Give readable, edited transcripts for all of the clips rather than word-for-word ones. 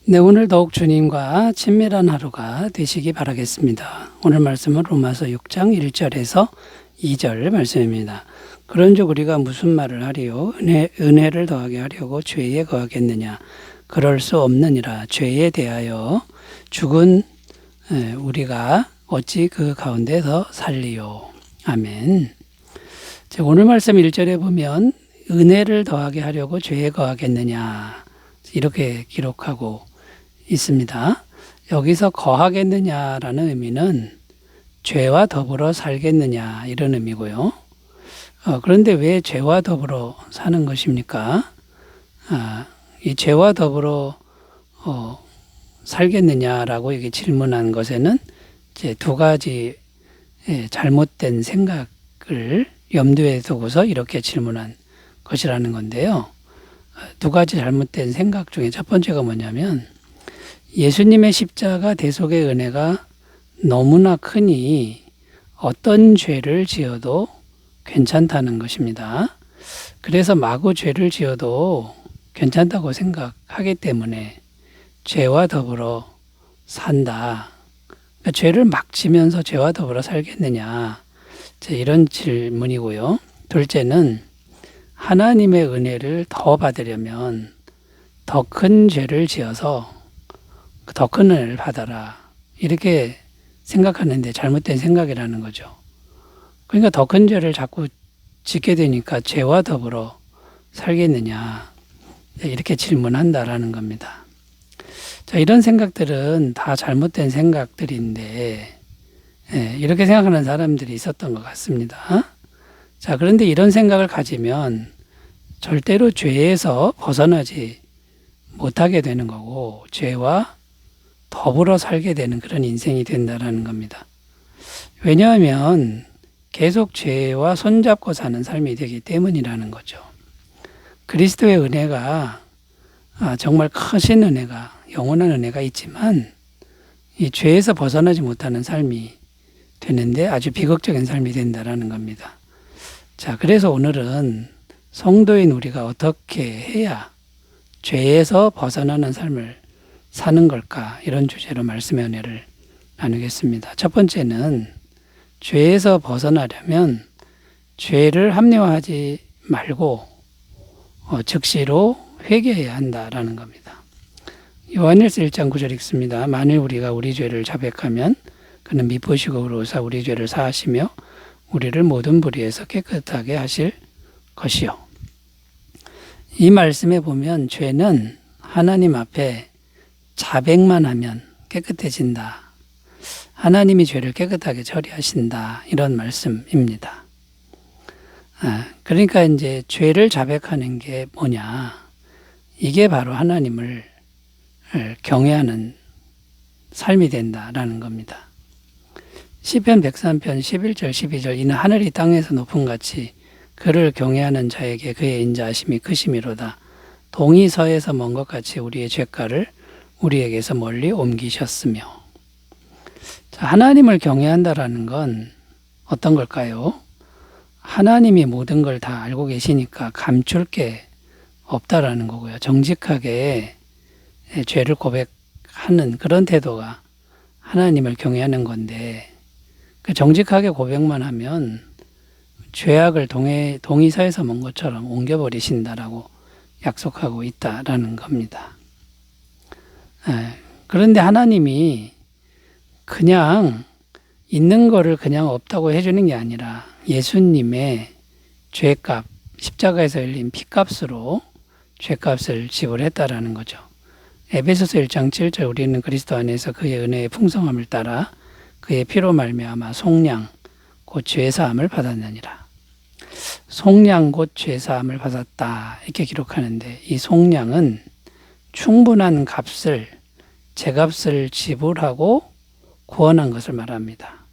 네, 오늘 더욱 주님과 친밀한 하루가 되시기 바라겠습니다. 오늘 말씀은 로마서 6장 1절에서 2절 말씀입니다. 그런즉 우리가 무슨 말을 하리요? 은혜를 더하게 하려고 죄에 거하겠느냐? 그럴 수 없느니라. 죄에 대하여 죽은 우리가 어찌 그 가운데서 살리요? 아멘. 오늘 말씀 1절에 보면 은혜를 더하게 하려고 죄에 거하겠느냐? 이렇게 기록하고 있습니다. 여기서 거하겠느냐라는 의미는 죄와 더불어 살겠느냐 이런 의미고요. 그런데 왜 죄와 더불어 사는 것입니까? 이 죄와 더불어 살겠느냐라고 이게 질문한 것에는 이제 두 가지 잘못된 생각을 염두에 두고서 이렇게 질문한 것이라는 건데요. 두 가지 잘못된 생각 중에 첫 번째가 뭐냐면 예수님의 십자가 대속의 은혜가 너무나 크니 어떤 죄를 지어도 괜찮다는 것입니다. 그래서 마구 죄를 지어도 괜찮다고 생각하기 때문에 죄와 더불어 산다. 그러니까 죄를 막 지면서 죄와 더불어 살겠느냐. 이런 질문이고요. 둘째는 하나님의 은혜를 더 받으려면 더 큰 죄를 지어서 더 큰 은혜를 받아라. 이렇게 생각하는데 잘못된 생각이라는 거죠. 그러니까 더 큰 죄를 자꾸 짓게 되니까 죄와 더불어 살겠느냐. 이렇게 질문한다라는 겁니다. 이런 생각들은 다 잘못된 생각들인데 이렇게 생각하는 사람들이 있었던 것 같습니다. 그런데 이런 생각을 가지면 절대로 죄에서 벗어나지 못하게 되는 거고 죄와 더불어 살게 되는 그런 인생이 된다라는 겁니다. 왜냐하면 계속 죄와 손잡고 사는 삶이 되기 때문이라는 거죠. 그리스도의 은혜가 정말 크신 은혜가 영원한 은혜가 있지만 이 죄에서 벗어나지 못하는 삶이 되는데 아주 비극적인 삶이 된다라는 겁니다. 그래서 오늘은 성도인 우리가 어떻게 해야 죄에서 벗어나는 삶을 사는 걸까? 이런 주제로 말씀의 은혜를 나누겠습니다. 첫 번째는 죄에서 벗어나려면 죄를 합리화하지 말고 즉시로 회개해야 한다라는 겁니다. 요한일서 1장 9절 읽습니다. 만일 우리가 우리 죄를 자백하면 그는 미쁘시고 의로우사 우리 죄를 사하시며 우리를 모든 불의에서 깨끗하게 하실 것이요. 이 말씀에 보면 죄는 하나님 앞에 자백만 하면 깨끗해진다. 하나님이 죄를 깨끗하게 처리하신다. 이런 말씀입니다. 그러니까 이제 죄를 자백하는 게 뭐냐. 이게 바로 하나님을 경외하는 삶이 된다라는 겁니다. 시편 103편 11절 12절 이는 하늘이 땅에서 높음 같이 그를 경외하는 자에게 그의 인자하심이 크심이로다. 동이 서에서 먼 것 같이 우리의 죄가를 우리에게서 멀리 옮기셨으며. 하나님을 경외한다라는 건 어떤 걸까요? 하나님이 모든 걸 다 알고 계시니까 감출 게 없다라는 거고요. 정직하게 죄를 고백하는 그런 태도가 하나님을 경외하는 건데 정직하게 고백만 하면 죄악을 동이서에서 먼 것처럼 옮겨버리신다라고 약속하고 있다라는 겁니다. 그런데 하나님이 그냥 있는 거를 그냥 없다고 해주는 게 아니라 예수님의 죄값, 십자가에서 흘린 피값으로 죄값을 지불했다라는 거죠. 에베소서 1장 7절 우리는 그리스도 안에서 그의 은혜의 풍성함을 따라 그의 피로 말미암아 속량 곧 죄사함을 받았느니라. 속량 곧 죄사함을 받았다 이렇게 기록하는데 이 속량은 충분한 값을 제값을 지불하고 구원한 것을 말합니다.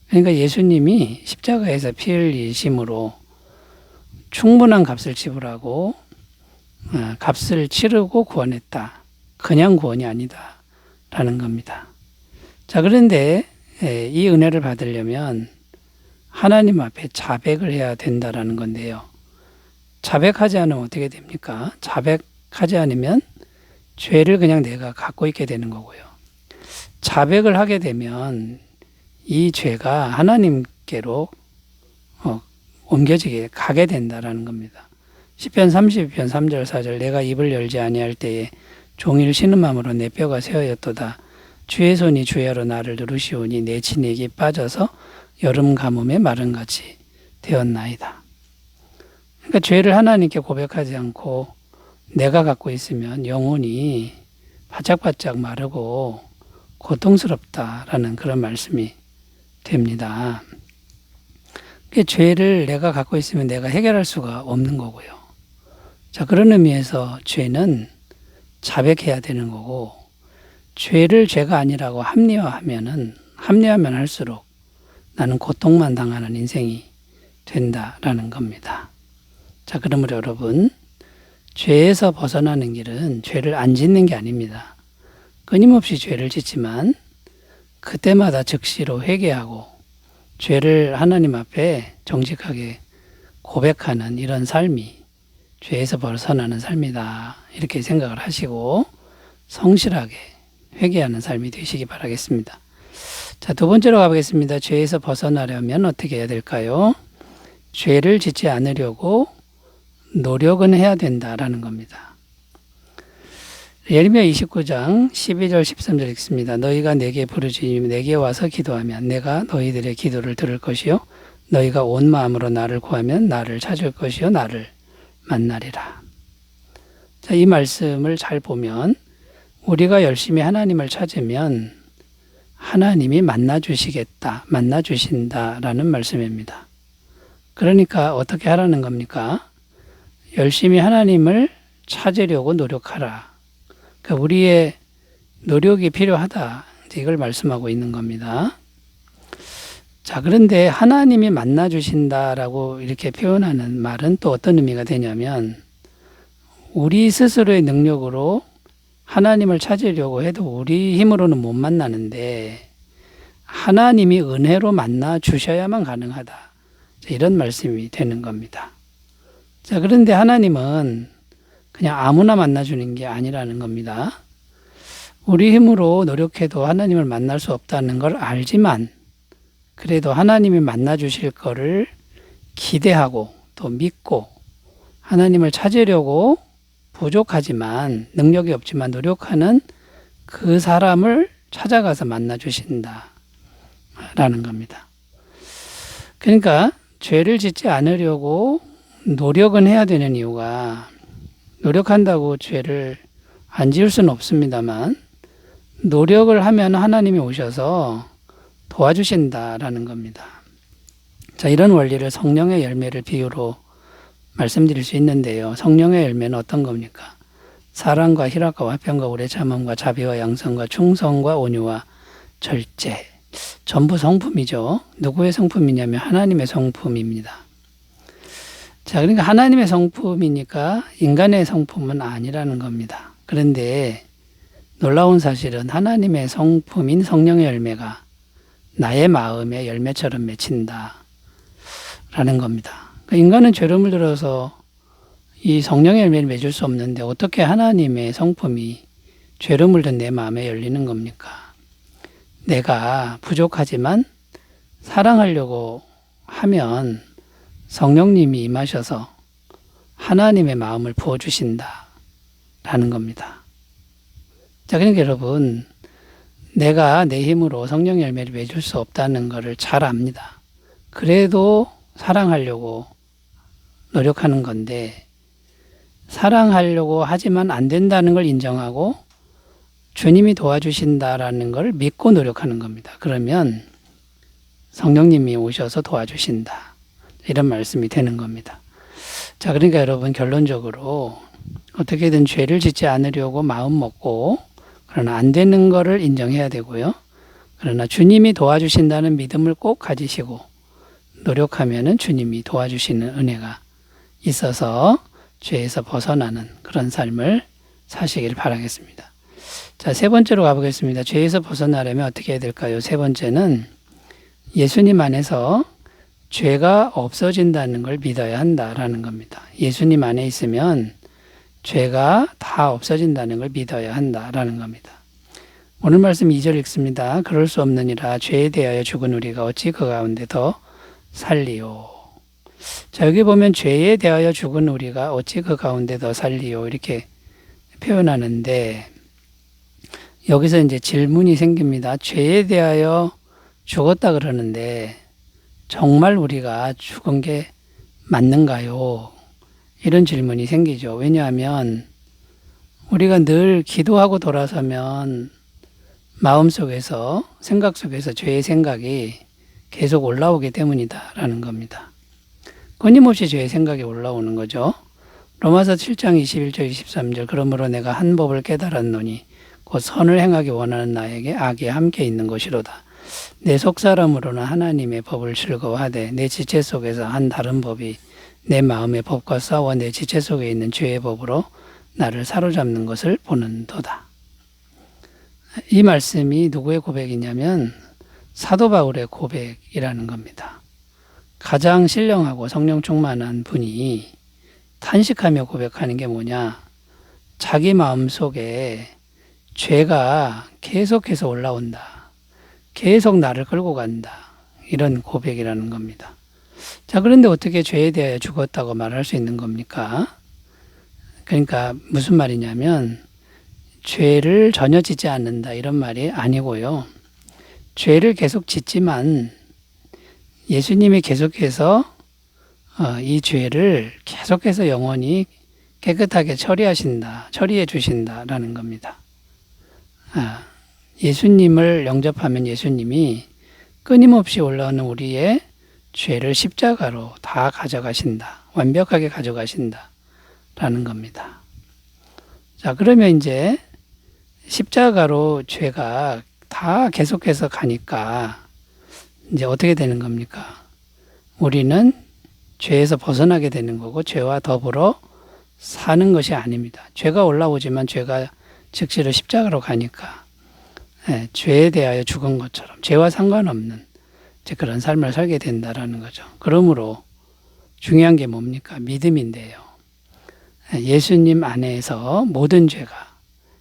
그러니까 예수님이 십자가에서 피 흘리심으로 충분한 값을 지불하고 값을 치르고 구원했다. 그냥 구원이 아니다라는 겁니다. 그런데 이 은혜를 받으려면 하나님 앞에 자백을 해야 된다라는 건데요. 자백하지 않으면 어떻게 됩니까? 자백하지 않으면 죄를 그냥 내가 갖고 있게 되는 거고요. 자백을 하게 되면 이 죄가 하나님께로 옮겨지게 가게 된다라는 겁니다. 시편 32편 3절 4절 내가 입을 열지 아니할 때에 종일 신음함으로 내 뼈가 새어였도다. 주의 손이 주야로 나를 누르시오니 내 진액이 빠져서 여름 가뭄에 마른같이 되었나이다. 그러니까 죄를 하나님께 고백하지 않고 내가 갖고 있으면 영혼이 바짝바짝 마르고 고통스럽다라는 그런 말씀이 됩니다. 그 죄를 내가 갖고 있으면 내가 해결할 수가 없는 거고요. 자, 그런 의미에서 죄는 자백해야 되는 거고, 죄를 죄가 아니라고 합리화하면 할수록 나는 고통만 당하는 인생이 된다라는 겁니다. 자, 그러므로 여러분, 죄에서 벗어나는 길은 죄를 안 짓는 게 아닙니다. 끊임없이 죄를 짓지만 그때마다 즉시로 회개하고 죄를 하나님 앞에 정직하게 고백하는 이런 삶이 죄에서 벗어나는 삶이다. 이렇게 생각을 하시고 성실하게 회개하는 삶이 되시기 바라겠습니다. 자, 두 번째로 가보겠습니다. 죄에서 벗어나려면 어떻게 해야 될까요? 죄를 짓지 않으려고 노력은 해야 된다라는 겁니다. 예레미야 29장 12절 13절 읽습니다. 너희가 내게 부르짖으며 내게 와서 기도하면 내가 너희들의 기도를 들을 것이요 너희가 온 마음으로 나를 구하면 나를 찾을 것이요 나를 만나리라. 자, 이 말씀을 잘 보면 우리가 열심히 하나님을 찾으면 하나님이 만나주시겠다, 만나주신다라는 말씀입니다. 그러니까 어떻게 하라는 겁니까? 열심히 하나님을 찾으려고 노력하라. 그러니까 우리의 노력이 필요하다. 이걸 말씀하고 있는 겁니다. 자, 그런데 하나님이 만나주신다라고 이렇게 표현하는 말은 또 어떤 의미가 되냐면 우리 스스로의 능력으로 하나님을 찾으려고 해도 우리 힘으로는 못 만나는데 하나님이 은혜로 만나 주셔야만 가능하다. 이런 말씀이 되는 겁니다. 자, 그런데 하나님은 그냥 아무나 만나주는 게 아니라는 겁니다. 우리 힘으로 노력해도 하나님을 만날 수 없다는 걸 알지만 그래도 하나님이 만나주실 거를 기대하고 또 믿고 하나님을 찾으려고 부족하지만 능력이 없지만 노력하는 그 사람을 찾아가서 만나주신다 라는 겁니다. 그러니까 죄를 짓지 않으려고 노력은 해야 되는 이유가 노력한다고 죄를 안 지을 수는 없습니다만 노력을 하면 하나님이 오셔서 도와주신다라는 겁니다. 자, 이런 원리를 성령의 열매를 비유로 말씀드릴 수 있는데요. 성령의 열매는 어떤 겁니까? 사랑과 희락과 화평과 오래 참음과 자비와 양성과 충성과 온유와 절제. 전부 성품이죠. 누구의 성품이냐면 하나님의 성품입니다. 자, 그러니까 하나님의 성품이니까 인간의 성품은 아니라는 겁니다. 그런데 놀라운 사실은 하나님의 성품인 성령의 열매가 나의 마음에 열매처럼 맺힌다 라는 겁니다. 인간은 죄를 물들어서 이 성령의 열매를 맺을 수 없는데 어떻게 하나님의 성품이 죄를 물든 내 마음에 열리는 겁니까? 내가 부족하지만 사랑하려고 하면 성령님이 임하셔서 하나님의 마음을 부어주신다 라는 겁니다. 자, 그러니까 여러분, 내가 내 힘으로 성령 열매를 맺을 수 없다는 것을 잘 압니다. 그래도 사랑하려고 노력하는 건데 사랑하려고 하지만 안 된다는 걸 인정하고 주님이 도와주신다라는 걸 믿고 노력하는 겁니다. 그러면 성령님이 오셔서 도와주신다. 이런 말씀이 되는 겁니다. 자, 그러니까 여러분 결론적으로 어떻게든 죄를 짓지 않으려고 마음 먹고 그러나 안 되는 거를 인정해야 되고요. 그러나 주님이 도와주신다는 믿음을 꼭 가지시고 노력하면은 주님이 도와주시는 은혜가 있어서 죄에서 벗어나는 그런 삶을 사시길 바라겠습니다. 자, 세 번째로 가보겠습니다. 죄에서 벗어나려면 어떻게 해야 될까요? 세 번째는 예수님 안에서 죄가 없어진다는 걸 믿어야 한다라는 겁니다. 예수님 안에 있으면 죄가 다 없어진다는 걸 믿어야 한다라는 겁니다. 오늘 말씀 2절 읽습니다. 그럴 수 없느니라 죄에 대하여 죽은 우리가 어찌 그 가운데 더 살리요. 자, 여기 보면 죄에 대하여 죽은 우리가 어찌 그 가운데 더 살리요 이렇게 표현하는데 여기서 이제 질문이 생깁니다. 죄에 대하여 죽었다 그러는데 정말 우리가 죽은 게 맞는가요? 이런 질문이 생기죠. 왜냐하면 우리가 늘 기도하고 돌아서면 마음속에서 생각 속에서 죄의 생각이 계속 올라오기 때문이다라는 겁니다. 끊임없이 죄의 생각이 올라오는 거죠. 로마서 7장 21절 23절 그러므로 내가 한 법을 깨달았노니 곧 선을 행하기 원하는 나에게 악이 함께 있는 것이로다. 내 속사람으로는 하나님의 법을 즐거워하되 내 지체 속에서 한 다른 법이 내 마음의 법과 싸워 내 지체 속에 있는 죄의 법으로 나를 사로잡는 것을 보는도다. 이 말씀이 누구의 고백이냐면 사도 바울의 고백이라는 겁니다. 가장 신령하고 성령 충만한 분이 탄식하며 고백하는 게 뭐냐? 자기 마음속에 죄가 계속해서 올라온다. 계속 나를 끌고 간다. 이런 고백이라는 겁니다. 자, 그런데 어떻게 죄에 대하여 죽었다고 말할 수 있는 겁니까? 그러니까 무슨 말이냐면 죄를 전혀 짓지 않는다 이런 말이 아니고요. 죄를 계속 짓지만 예수님이 계속해서 이 죄를 계속해서 영원히 깨끗하게 처리해 주신다라는 겁니다. 예수님을 영접하면 예수님이 끊임없이 올라오는 우리의 죄를 십자가로 다 가져가신다. 완벽하게 가져가신다라는 겁니다. 자, 그러면 이제 십자가로 죄가 다 계속해서 가니까 이제 어떻게 되는 겁니까? 우리는 죄에서 벗어나게 되는 거고 죄와 더불어 사는 것이 아닙니다. 죄가 올라오지만 죄가 즉시로 십자가로 가니까 죄에 대하여 죽은 것처럼 죄와 상관없는 그런 삶을 살게 된다라는 거죠. 그러므로 중요한 게 뭡니까? 믿음인데요. 예수님 안에서 모든 죄가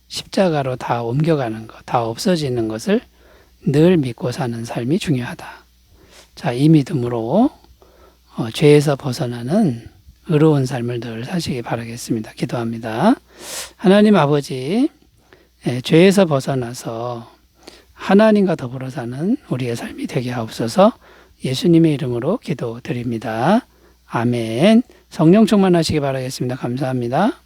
십자가로 다 옮겨가는 것, 다 없어지는 것을 늘 믿고 사는 삶이 중요하다. 자, 이 믿음으로 죄에서 벗어나는 의로운 삶을 늘 사시기 바라겠습니다. 기도합니다. 하나님 아버지, 죄에서 벗어나서 하나님과 더불어 사는 우리의 삶이 되게 하옵소서. 예수님의 이름으로 기도드립니다. 아멘. 성령 충만하시기 바라겠습니다. 감사합니다.